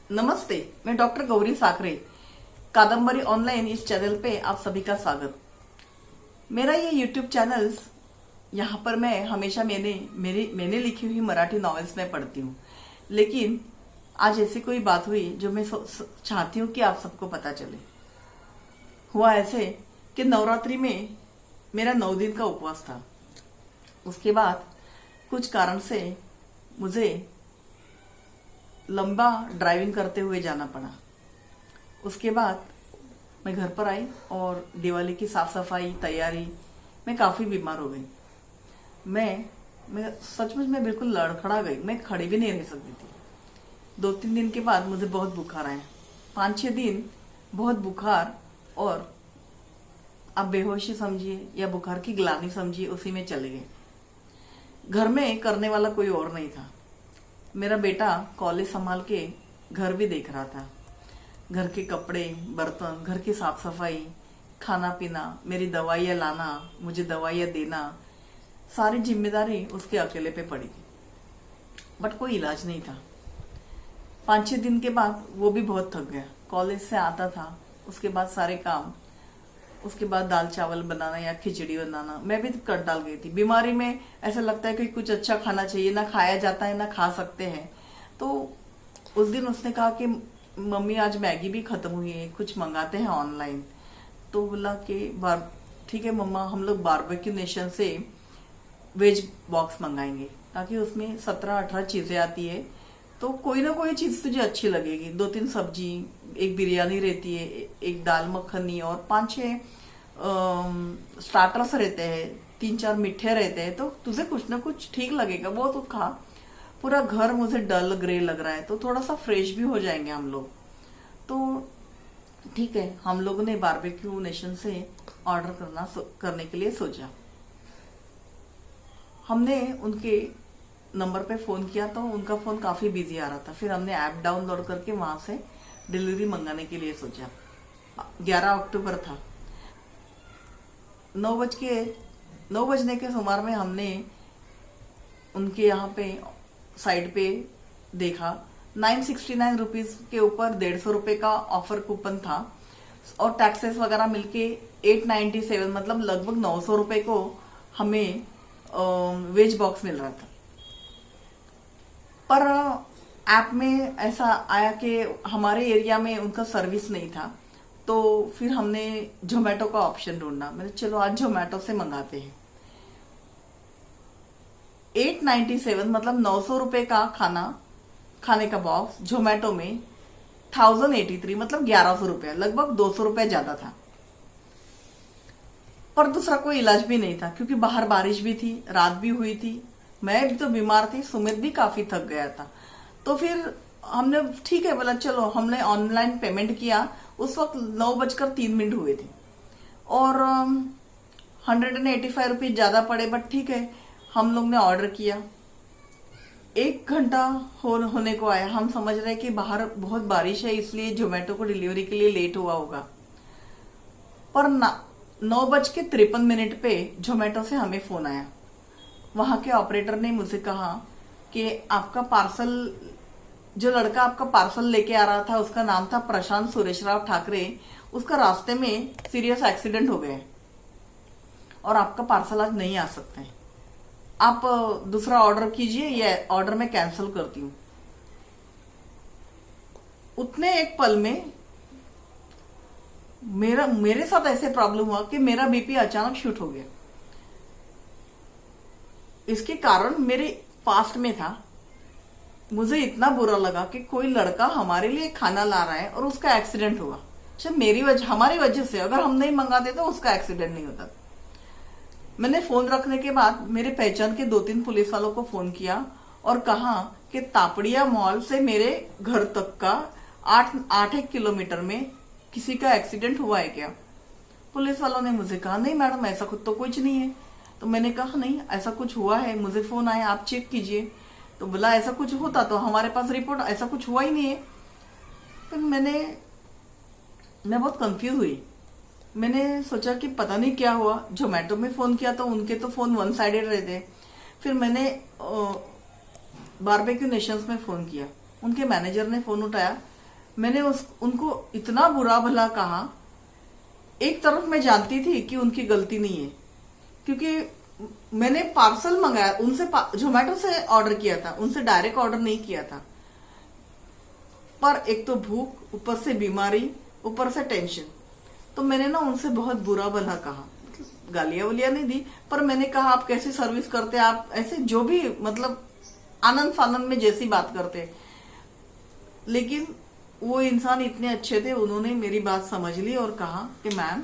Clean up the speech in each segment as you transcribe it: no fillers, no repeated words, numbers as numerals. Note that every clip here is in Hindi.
नमस्ते, मैं डॉक्टर गौरी साकरे। कादम्बरी ऑनलाइन इस चैनल पे आप सभी का स्वागत। मेरा ये यूट्यूब चैनल, यहाँ पर मैं हमेशा मैंने लिखी हुई मराठी नॉवेल्स में पढ़ती हूँ, लेकिन आज ऐसी कोई बात हुई जो मैं चाहती हूँ कि आप सबको पता चले। हुआ ऐसे कि नवरात्रि में मेरा 9 दिन का उपवास था। उसके बाद कुछ कारण से मुझे लंबा ड्राइविंग करते हुए जाना पड़ा। उसके बाद मैं घर पर आई और दिवाली की साफ सफाई तैयारी मैं काफी बीमार हो गई। मैं सचमुच में बिल्कुल लड़खड़ा गई। मैं खड़ी भी नहीं रह सकती थी। 2-3 दिन के बाद मुझे बहुत बुखार आया। 5-6 दिन बहुत बुखार, और आप बेहोशी समझिए या बुखार की गिलानी समझिए, उसी में चले गए। घर में करने वाला कोई और नहीं था। मेरा बेटा कॉलेज संभाल के घर भी देख रहा था। घर के कपड़े, बर्तन, घर की साफ सफाई, खाना पीना, मेरी दवाइयाँ लाना, मुझे दवाइयाँ देना, सारी जिम्मेदारी उसके अकेले पे पड़ी थी। बट कोई इलाज नहीं था। 5-6 दिन के बाद वो भी बहुत थक गया। कॉलेज से आता था, उसके बाद सारे काम, उसके बाद दाल चावल बनाना या खिचड़ी बनाना, मैं भी कर डाल गई थी। बीमारी में ऐसा लगता है कि कुछ अच्छा खाना चाहिए, ना खाया जाता है ना खा सकते हैं। तो उस दिन उसने कहा कि मम्मी आज मैगी भी खत्म हुई है, कुछ मंगाते हैं ऑनलाइन। तो बोला कि ठीक है मम्मा, हम लोग बारबेक्यू नेशन से वेज बॉक्स मंगाएंगे, ताकि उसमें 17-18 चीजें आती है, तो कोई ना कोई चीज तुझे अच्छी लगेगी। 2-3 सब्जी, एक बिरयानी रहती है, एक दाल मखनी, और 5-6 स्टार्टर्स रहते हैं, 3-4 मीठे रहते हैं, तो तुझे कुछ ना कुछ ठीक लगेगा, वो तो खा। पूरा घर मुझे डल ग्रे लग रहा है, तो थोड़ा सा फ्रेश भी हो जाएंगे हम लोग। तो ठीक है, हम लोगों ने बारबेक्यू नेशन से ऑर्डर करने के लिए सोचा। हमने उनके नंबर पे फोन किया तो उनका फोन काफी बिजी आ रहा था। फिर हमने ऐप डाउनलोड करके वहां से डिलीवरी मंगाने के लिए सोचा। 11 अक्टूबर था। 9 बजने के सुमार में हमने उनके यहाँ पे साइड पे देखा, 969 रुपीज के ऊपर 150 रुपए का ऑफर कूपन था, और टैक्सेस वगैरह मिलके 897, मतलब लगभग 900 रुपए को हमें वेज बॉक्स मिल रहा था। पर ऐप में ऐसा आया कि हमारे एरिया में उनका सर्विस नहीं था, तो फिर हमने जोमेटो का ऑप्शन ढूंढा। मैंने चलो आज जोमेटो से मंगाते हैं। 897, मतलब 900 रुपए का खाने का बॉक्स जोमेटो में 1083, मतलब 1100 रुपया, लगभग 200 रुपया ज्यादा था। पर दूसरा कोई इलाज भी नहीं था, क्योंकि बाहर बारिश भी थी, रात भी हुई थी, मैं भी तो बीमार थी, सुमित भी काफी थक गया था। तो फिर हमने ठीक है बोला, चलो हमने ऑनलाइन पेमेंट किया। उस वक्त 9:03 हुए थे, और 185 रुपीज ज्यादा पड़े, बट ठीक है, हम लोग ने ऑर्डर किया। 1 घंटा होने को आया। हम समझ रहे कि बाहर बहुत बारिश है, इसलिए जोमेटो को डिलीवरी के लिए लेट हुआ होगा। पर 9:53 पे जोमेटो से हमें फोन आया। वहां के ऑपरेटर ने मुझे कहा कि आपका पार्सल, जो लड़का आपका पार्सल लेके आ रहा था, उसका नाम था प्रशांत सुरेशराव ठाकरे, उसका रास्ते में सीरियस एक्सीडेंट हो गया और आपका पार्सल आज नहीं आ सकते। आप दूसरा ऑर्डर कीजिए, ये ऑर्डर मैं कैंसिल करती हूँ। उतने एक पल में मेरे साथ ऐसे प्रॉब्लम हुआ कि मेरा बीपी अचानक शूट हो गया। इसके कारण मेरे पास्ट में था। मुझे इतना बुरा लगा कि कोई लड़का हमारे लिए खाना ला रहा है और उसका एक्सीडेंट हुआ। अच्छा, हमारी वजह से, अगर हम नहीं मंगाते तो उसका एक्सीडेंट नहीं होता। मैंने फोन रखने के बाद मेरे पहचान के 2-3 पुलिस वालों को फोन किया और कहा कि तापड़िया मॉल से मेरे घर तक का 8 किलोमीटर में किसी का एक्सीडेंट हुआ है क्या। पुलिस वालों ने मुझे कहा, नहीं मैडम, ऐसा कुछ तो कुछ नहीं है। तो मैंने कहा, नहीं ऐसा कुछ हुआ है, मुझे फोन आया, आप चेक कीजिए। तो बोला ऐसा कुछ होता तो हमारे पास रिपोर्ट, ऐसा कुछ हुआ ही नहीं है। फिर मैं बहुत कंफ्यूज हुई। मैंने सोचा कि पता नहीं क्या हुआ। जोमेटो में फोन किया तो उनके तो फोन 1 साइडेड रहते। फिर मैंने बारबेक्यू नेशंस में फोन किया। उनके मैनेजर ने फोन उठाया मैंने उनको इतना बुरा भला कहा। एक तरफ मैं जानती थी कि उनकी गलती नहीं है, क्योंकि मैंने पार्सल मंगाया उनसे, जोमेटो से ऑर्डर किया था, उनसे डायरेक्ट ऑर्डर नहीं किया था। पर एक तो भूख, ऊपर से बीमारी, ऊपर से टेंशन, तो मैंने ना उनसे बहुत बुरा भला कहा। गालियां वालियां नहीं दी, पर मैंने कहा आप कैसी सर्विस करते, आप ऐसे जो भी मतलब आनंद फानंद में जैसी बात करते। लेकिन वो इंसान इतने अच्छे थे, उन्होंने मेरी बात समझ ली और कहा कि मैम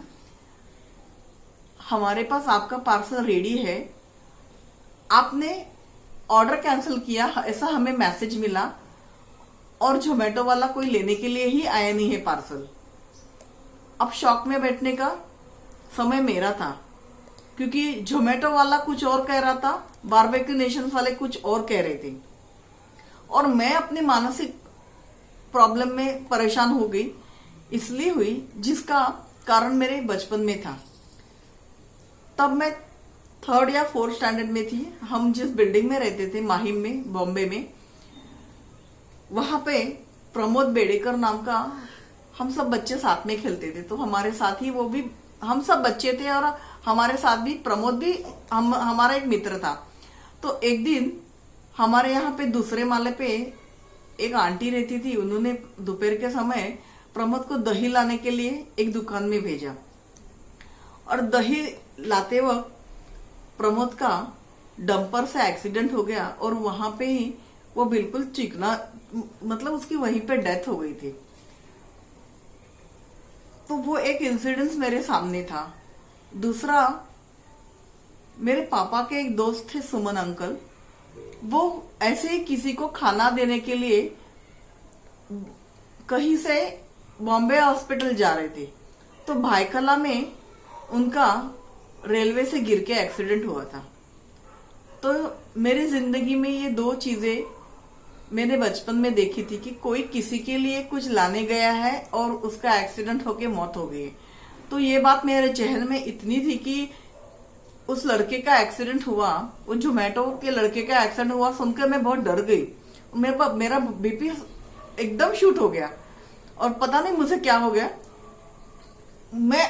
हमारे पास आपका पार्सल रेडी है, आपने ऑर्डर कैंसिल किया ऐसा हमें मैसेज मिला, और जोमेटो वाला कोई लेने के लिए ही आया नहीं है पार्सल। अब शॉक में बैठने का समय मेरा था, क्योंकि जोमेटो वाला कुछ और कह रहा था, बारबेक्यू नेशंस वाले कुछ और कह रहे थे, और मैं अपनी मानसिक प्रॉब्लम में परेशान हो गई। इसलिए हुई जिसका कारण मेरे बचपन में था। तब मैं 3rd या 4th स्टैंडर्ड में थी। हम जिस बिल्डिंग में रहते थे माहिम में, बॉम्बे में, वहां पे प्रमोद बेडेकर नाम का, हम सब बच्चे साथ में खेलते थे। तो हमारे साथ ही वो भी, हम सब बच्चे थे और हमारे साथ भी प्रमोद भी हमारा एक मित्र था। तो एक दिन हमारे यहाँ पे दूसरे माले पे एक आंटी रहती थी, उन्होंने दोपहर के समय प्रमोद को दही लाने के लिए एक दुकान में भेजा, और दही लाते वक्त प्रमोद का डंपर से एक्सीडेंट हो गया, और वहां पे ही वो बिल्कुल चिकना, मतलब उसकी वहीं पे डेथ हो गई थी। तो वो एक इंसिडेंस मेरे सामने था। दूसरा, मेरे पापा के एक दोस्त थे सुमन अंकल, वो ऐसे ही किसी को खाना देने के लिए कहीं से बॉम्बे हॉस्पिटल जा रहे थे। तो भाईकला में उनका रेलवे से गिर के एक्सीडेंट हुआ था। तो मेरी जिंदगी में ये 2 चीजें मैंने बचपन में देखी थी कि कोई किसी के लिए कुछ लाने गया है और उसका एक्सीडेंट होके मौत हो गई। तो ये बात मेरे जहन में इतनी थी कि उस लड़के का एक्सीडेंट हुआ, वो जोमेटो के लड़के का एक्सीडेंट हुआ, सुनकर मैं बहुत डर गई। मेरा बीपी एकदम शूट हो गया, और पता नहीं मुझे क्या हो गया।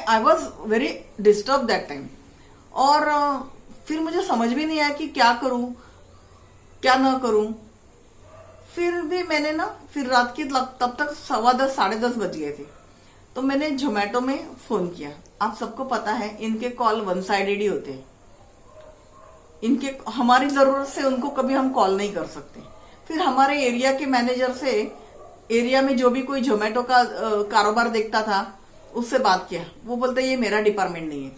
I was very disturb that time, और फिर मुझे समझ भी नहीं आया कि क्या करूं क्या ना करूं। फिर भी मैंने ना, फिर रात की तब तक 10:15 10:30 बज गए थे। तो मैंने जोमेटो में फोन किया। आप सबको पता है इनके कॉल 1 साइडेड ही होते हैं, इनके हमारी जरूरत से उनको कभी हम कॉल नहीं कर सकते। फिर हमारे एरिया के मैनेजर से, एरिया में जो भी कोई जोमेटो का कारोबार देखता था, उससे बात किया। वो बोलते ये मेरा डिपार्टमेंट नहीं है।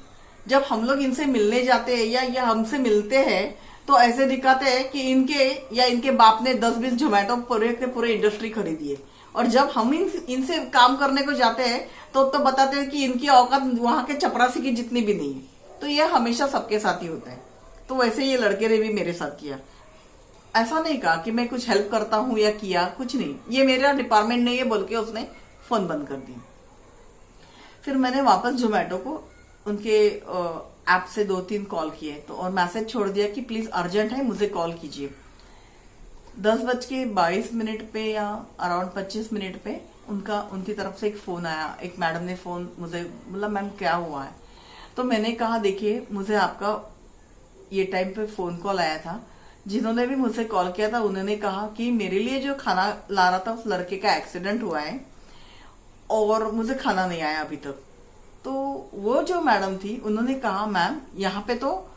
जब हम लोग इनसे मिलने जाते हैं या हमसे मिलते हैं, तो ऐसे दिखाते हैं कि इनके या इनके बाप ने 10-20 जोमेटो पूरे के पूरे इंडस्ट्री खरीदी है। और जब हम इनसे काम करने को जाते हैं तो बताते हैं कि इनकी औकात वहां के चपरासी की जितनी भी नहीं है। तो ये हमेशा सबके साथ ही होता है। तो वैसे ये लड़के ने भी मेरे साथ किया। ऐसा नहीं कहा कि मैं कुछ हेल्प करता हूं या किया, कुछ नहीं, ये मेरा डिपार्टमेंट नहीं है बोल के उसने फोन बंद कर दिया। फिर मैंने वापस जोमेटो को उनके ऐप से 2-3 कॉल किए, तो और मैसेज छोड़ दिया कि प्लीज अर्जेंट है, मुझे कॉल कीजिए। 10:22 पे या अराउंड 25 मिनट पे उनकी तरफ से एक फोन आया। एक मैडम ने फोन मुझे बोला, मैम क्या हुआ है? तो मैंने कहा देखिए, मुझे आपका ये टाइम पे फोन कॉल आया था। जिन्होंने भी मुझसे कॉल किया था उन्होंने कहा कि मेरे लिए जो खाना ला रहा था उस लड़के का एक्सीडेंट हुआ है और मुझे खाना नहीं आया अभी तक। तो वो जो मैडम थी उन्होंने कहा, मैम यहाँ पे तो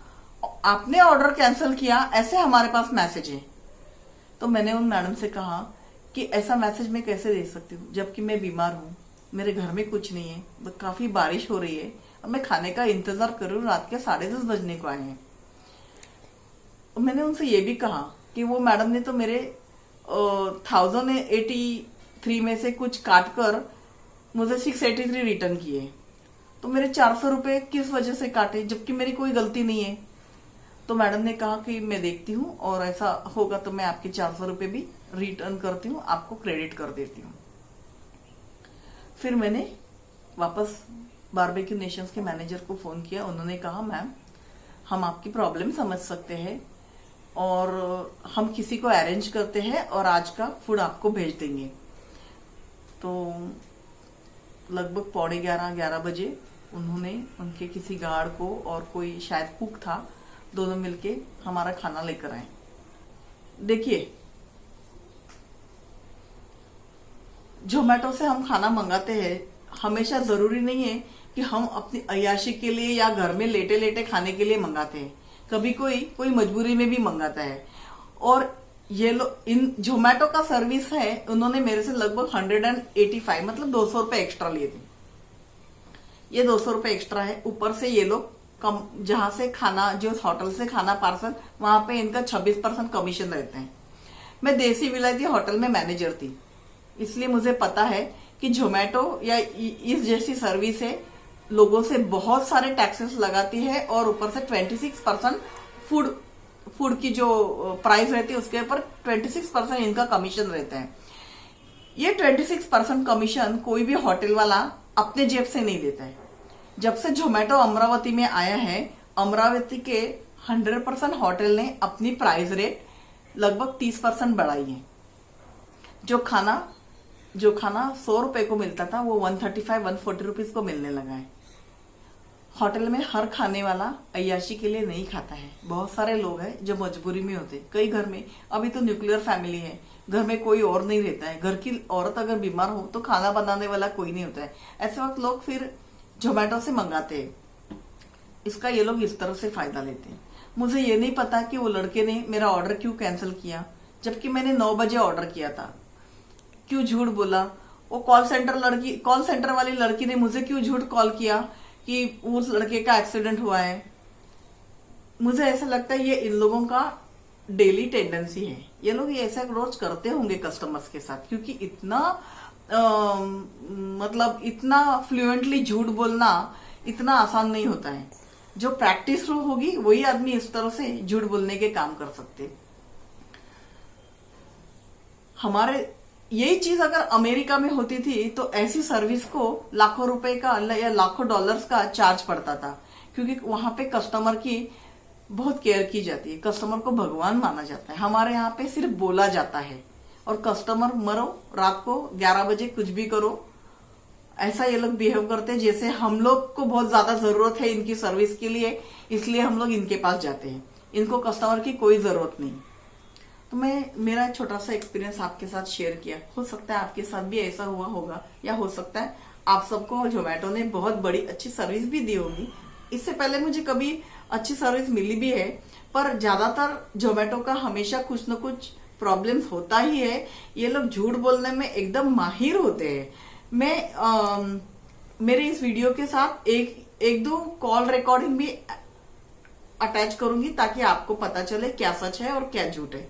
आपने ऑर्डर कैंसिल किया, ऐसे हमारे पास मैसेज है। तो मैंने उन मैडम से कहा कि ऐसा मैसेज मैं कैसे दे सकती हूँ, जबकि मैं बीमार हूँ, मेरे घर में कुछ नहीं है, तो काफी बारिश हो रही है और मैं खाने का इंतजार कर रही हूँ, रात के 10:30 बजने को आए हैं। मैंने उनसे ये भी कहा कि वो मैडम ने तो मेरे 1083 में से कुछ काट कर मुझे 683 रिटर्न किए। तो मेरे 400 रुपए किस वजह से काटे, जबकि मेरी कोई गलती नहीं है। तो मैडम ने कहा कि मैं देखती हूँ और ऐसा होगा तो मैं आपके 400 रुपए भी रिटर्न करती हूँ, आपको क्रेडिट कर देती हूँ। फिर मैंने वापस बारबेक्यू नेशंस के मैनेजर को फोन किया। उन्होंने कहा, मैम हम आपकी प्रॉब्लम समझ सकते हैं और हम किसी को अरेंज करते हैं और आज का फूड आपको भेज देंगे। तो लगभग 11:45 बजे उन्होंने उनके किसी गार्ड को और कोई शायद कुक था, दोनों मिलके हमारा खाना लेकर आए। देखिए, जोमेटो से हम खाना मंगाते हैं, हमेशा जरूरी नहीं है कि हम अपनी अय्याशी के लिए या घर में लेटे लेटे खाने के लिए मंगाते हैं। कभी कोई मजबूरी में भी मंगाता है। और ये लोग, इन जोमेटो का सर्विस है, उन्होंने मेरे से लगभग 185 मतलब 200 रुपए एक्स्ट्रा लिए थे। ये 200 रुपए एक्स्ट्रा है, ऊपर से ये लोग कम, जहां से खाना, जो होटल से खाना पार्सल, वहां पे इनका 26% कमीशन रहते हैं। मैं देसी विलायती होटल में मैनेजर थी, इसलिए मुझे पता है कि जोमेटो या इस जैसी सर्विस है, लोगों से बहुत सारे टैक्सेस लगाती है और ऊपर से 26% फूड की जो प्राइस रहती है उसके ऊपर 26% इनका कमीशन रहता है। ये 26% कमीशन कोई भी होटल वाला अपने जेब से नहीं देता है। जब से जोमेटो अमरावती में आया है, अमरावती के 100% होटल ने अपनी प्राइस रेट लगभग 30% बढ़ाई है। जो खाना 100 रुपए को मिलता था वो 135-140 रुपीज को मिलने लगा है। होटल में हर खाने वाला अय्याशी के लिए नहीं खाता है। बहुत सारे लोग हैं जो मजबूरी में होते। कई घर में, अभी तो न्यूक्लियर फैमिली है, घर में कोई और नहीं रहता है, घर की औरत अगर बीमार हो तो खाना बनाने वाला कोई नहीं होता है। ऐसे वक्त लोग फिर जोमेटो से मंगाते हैं। इसका ये लोग इस तरह से फायदा लेते हैं। मुझे ये नहीं पता कि वो लड़के ने मेरा ऑर्डर क्यों कैंसिल किया, जबकि मैंने 9 बजे ऑर्डर किया था। क्यों झूठ बोला? वो कॉल सेंटर वाली लड़की ने मुझे क्यों झूठ कॉल किया कि उस लड़के का एक्सीडेंट हुआ है? मुझे ऐसा लगता है ये इन लोगों का डेली टेंडेंसी है। ये लोग ये ऐसा रोज करते होंगे कस्टमर्स के साथ, क्योंकि इतना मतलब इतना फ्लुएंटली झूठ बोलना इतना आसान नहीं होता है। जो प्रैक्टिस होगी वही आदमी इस तरह से झूठ बोलने के काम कर सकते। हमारे यही चीज अगर अमेरिका में होती थी तो ऐसी सर्विस को लाखों रुपए का या लाखों डॉलर्स का चार्ज पड़ता था, क्योंकि वहां पे कस्टमर की बहुत केयर की जाती है। कस्टमर को भगवान माना जाता है। हमारे यहाँ पे सिर्फ बोला जाता है और कस्टमर मरो, रात को 11 बजे कुछ भी करो, ऐसा ये लोग बिहेव करते हैं जैसे हम लोग को बहुत ज्यादा जरूरत है इनकी सर्विस के लिए, इसलिए हम लोग इनके पास जाते हैं। इनको कस्टमर की कोई जरूरत नहीं। तो मैं मेरा छोटा सा एक्सपीरियंस आपके साथ शेयर किया। हो सकता है आपके साथ भी ऐसा हुआ होगा, या हो सकता है आप सबको जोमेटो ने बहुत बड़ी अच्छी सर्विस भी दी होगी। इससे पहले मुझे कभी अच्छी सर्विस मिली भी है, पर ज्यादातर जोमेटो का हमेशा कुछ न कुछ प्रॉब्लम्स होता ही है। ये लोग झूठ बोलने में एकदम माहिर होते हैं। मैं मेरे इस वीडियो के साथ एक दो कॉल रिकॉर्डिंग भी अटैच करूंगी ताकि आपको पता चले क्या सच है और क्या झूठ है।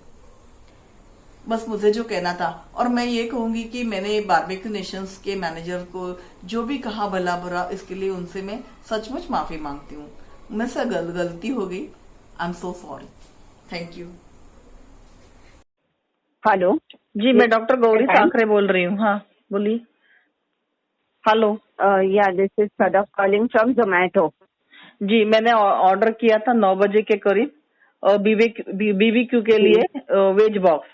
बस मुझे जो कहना था। और मैं ये कहूंगी कि मैंने बारबेक्यू नेशंस के मैनेजर को जो भी कहा भला बुरा, इसके लिए उनसे मैं सचमुच माफी मांगती हूँ। मुझसे गलती हो गई, I am so sorry. Thank you. Hello जी, मैं डॉक्टर गौरी साखरे बोल रही हूँ। हाँ बोलिए। Hello. Yeah this is Sadaf calling from Zomato. जी, मैंने ऑर्डर किया था 9 बजे के करीब बीबीक्यू के लिए वेज बॉक्स।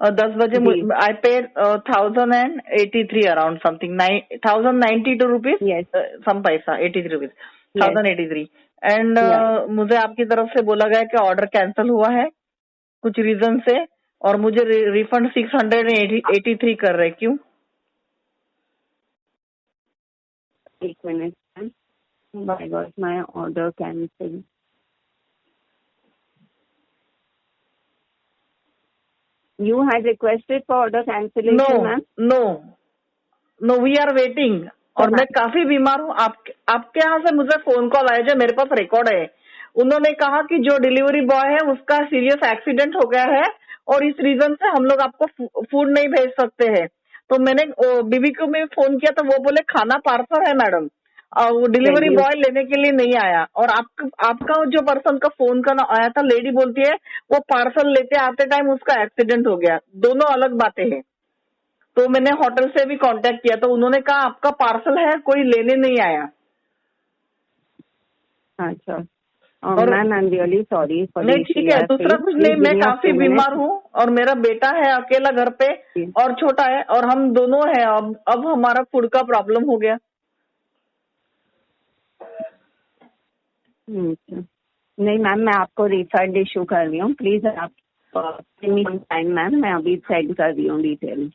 और 10 बजे I paid 1083 around something 1092 rupees some पैसा 83 रुपीज 1083 एंड मुझे आपकी तरफ से बोला गया कि ऑर्डर कैंसिल हुआ है कुछ रीजन से, और मुझे रिफंड 683 कर रहे। क्यों? एक minute, I got my order cancelled. You had requested for order cancellation, ma'am? No, we are waiting. और मैं काफी बीमार हूँ। आपके यहाँ से मुझे फोन कॉल आया, जो मेरे पास रिकॉर्ड है। उन्होंने कहा कि जो डिलीवरी बॉय है उसका सीरियस एक्सीडेंट हो गया है और इस रीजन से हम लोग आपको फूड नहीं भेज सकते हैं। तो मैंने बीबीक्यू में फोन किया तो वो बोले खाना पार्सल है मैडम, वो डिलीवरी बॉय लेने के लिए नहीं आया। और आपका जो पर्सन का फोन करना आया था, लेडी बोलती है वो पार्सल लेते आते टाइम उसका एक्सीडेंट हो गया। दोनों अलग बातें हैं। तो मैंने होटल से भी कांटेक्ट किया तो उन्होंने कहा आपका पार्सल है, कोई लेने नहीं आया। अच्छा, और ma'am I am really sorry for नहीं ठीक है, दूसरा कुछ नहीं, मैं काफी बीमार हूँ और मेरा बेटा है अकेला घर पे और छोटा है और हम दोनों हैं। अब हमारा फूड का प्रॉब्लम हो गया। नहीं मैम, मैं आपको रिफंड इशू कर रही हूँ, प्लीज आप टाइम मैम, मैं अभी सेंड कर रही हूँ डिटेल।